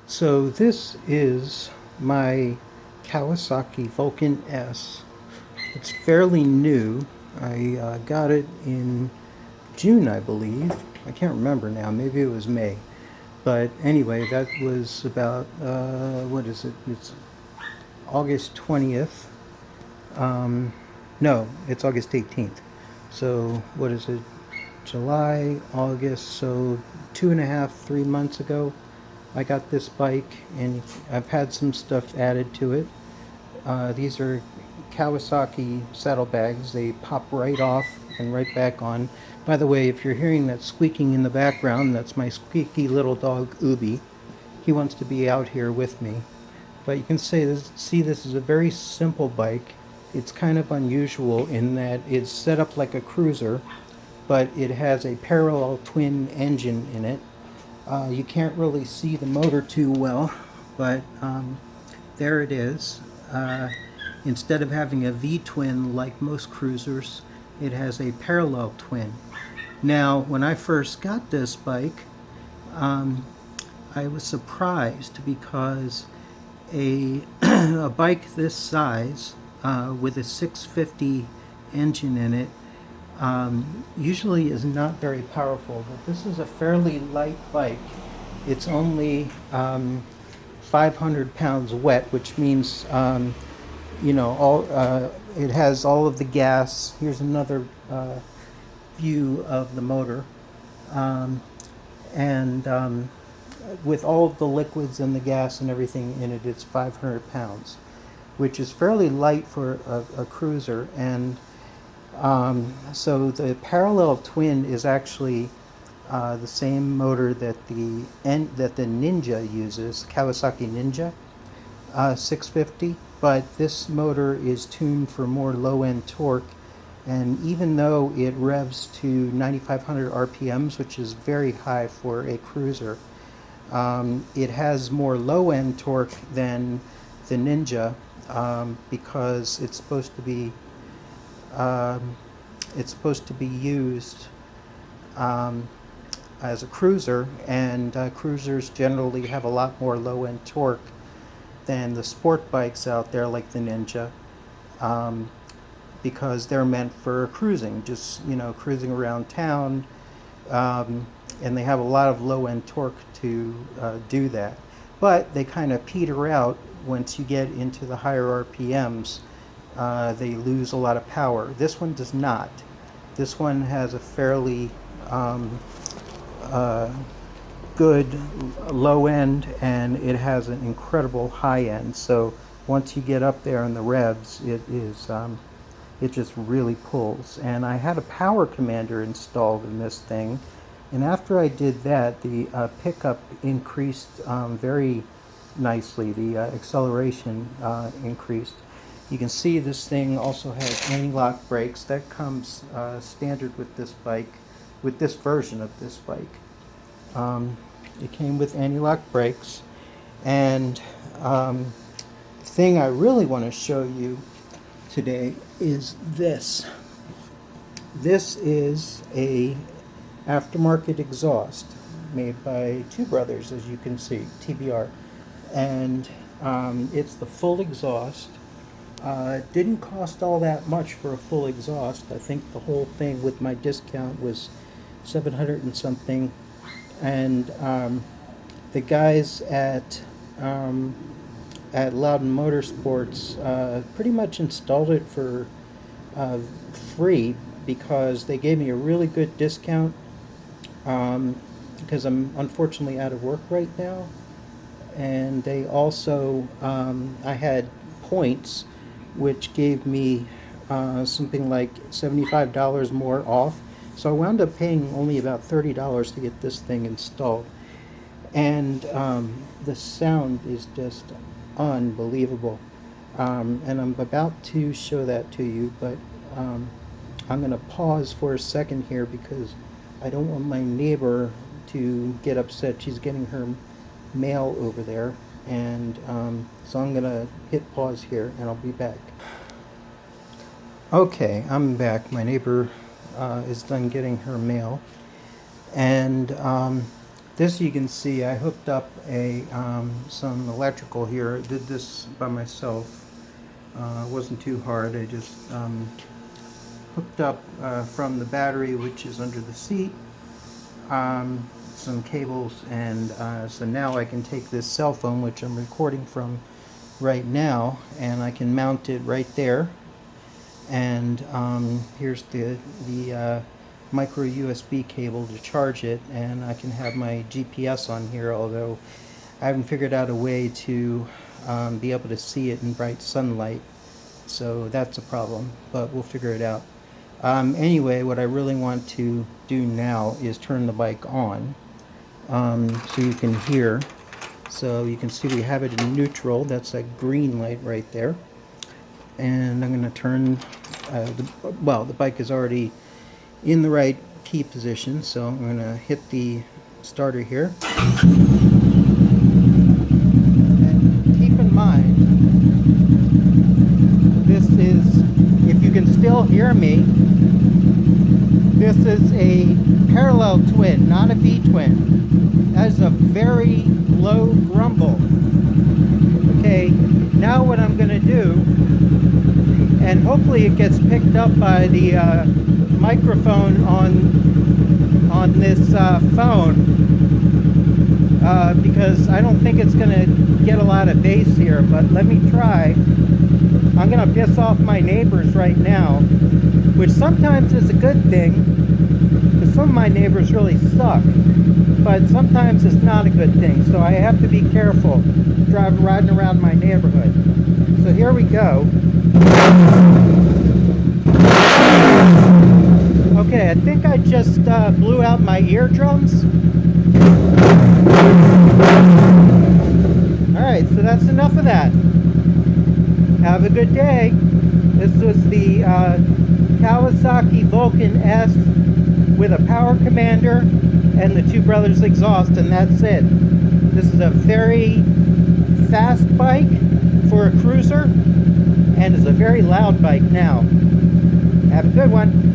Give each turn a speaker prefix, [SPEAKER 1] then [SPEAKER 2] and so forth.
[SPEAKER 1] So this is my Kawasaki Vulcan S. It's fairly new. I got it in June, I believe. I can't remember now. Maybe it was May. But anyway, that was about, what is it? It's August 20th. No, it's August 18th. So what is it? July, August, so 2.5, 3 months ago, I got this bike, and I've had some stuff added to it. These are Kawasaki saddlebags. They pop right off and right back on. By the way, if you're hearing that squeaking in the background, that's my squeaky little dog, Ubi. He wants to be out here with me. But you can see this is a very simple bike. It's kind of unusual in that it's set up like a cruiser, but it has a parallel twin engine in it. You can't really see the motor too well, but there it is. Instead of having a V-twin like most cruisers, it has a parallel twin. Now, when I first got this bike, I was surprised because a, a bike this size with a 650 engine in it usually is not very powerful, but this is a fairly light bike. It's only 500 pounds wet, which means it has all of the gas. Here's another view of the motor, and with all of the liquids and the gas and everything in it, it's 500 pounds, which is fairly light for a cruiser. And so the parallel twin is actually the same motor that the Ninja uses, Kawasaki Ninja 650, but this motor is tuned for more low-end torque. And even though it revs to 9,500 RPMs, which is very high for a cruiser, it has more low-end torque than the Ninja because it's supposed to be used as a cruiser, and cruisers generally have a lot more low-end torque than the sport bikes out there like the Ninja, because they're meant for cruising, just cruising around town, and they have a lot of low-end torque to do that. But they kind of peter out once you get into the higher RPMs. They lose a lot of power. This one does not. This one has a fairly uh, good low end, and it has an incredible high end. So once you get up there in the revs, it just really pulls. And I had a power commander installed in this thing, and after I did that, the pickup increased very nicely. The acceleration increased. You can see this thing also has anti-lock brakes. That comes standard with this bike, with this version of this bike. It came with anti-lock brakes. And the thing I really want to show you today is this. This is a aftermarket exhaust made by two brothers, as you can see, TBR. And it's the full exhaust. It didn't cost all that much for a full exhaust. I think the whole thing with my discount was 700 and something. And the guys at Loudon Motorsports pretty much installed it for free because they gave me a really good discount, because I'm unfortunately out of work right now. And they also, I had points which gave me something like $75 more off. So I wound up paying only about $30 to get this thing installed. And the sound is just unbelievable. And I'm about to show that to you, but I'm going to pause for a second here because I don't want my neighbor to get upset. She's getting her mail over there. And so I'm going to hit pause here, and I'll be back. Okay, I'm back. My neighbor is done getting her mail. And This you can see I hooked up some electrical here. I did this by myself. It wasn't too hard. I just hooked up from the battery, which is under the seat, some cables, and so now I can take this cell phone, which I'm recording from right now, and I can mount it right there. And here's the micro USB cable to charge it, and I can have my GPS on here, although I haven't figured out a way to be able to see it in bright sunlight, so that's a problem, but we'll figure it out. Anyway, what I really want to do now is turn the bike on, so you can hear. So you can see we have it in neutral. That's a green light right there. And I'm going to turn, the bike is already in the right key position, so I'm going to hit the starter here. And keep in mind, this is, if you can still hear me, this is a parallel twin, not a V-twin. That is a very low grumble. Okay, now what I'm going to do, and hopefully it gets picked up by the microphone on this phone, because I don't think it's going to get a lot of bass here, but let me try. I'm going to piss off my neighbors right now, which sometimes is a good thing, because some of my neighbors really suck, but sometimes it's not a good thing, so I have to be careful riding around my neighborhood. So here we go. Okay, I think I just blew out my eardrums. Alright, so that's enough of that. Have a good day. This was the Kawasaki Vulcan S with a power commander and the Two Brothers exhaust, and that's it. This is a very fast bike for a cruiser, and is a very loud bike now. Have a good one.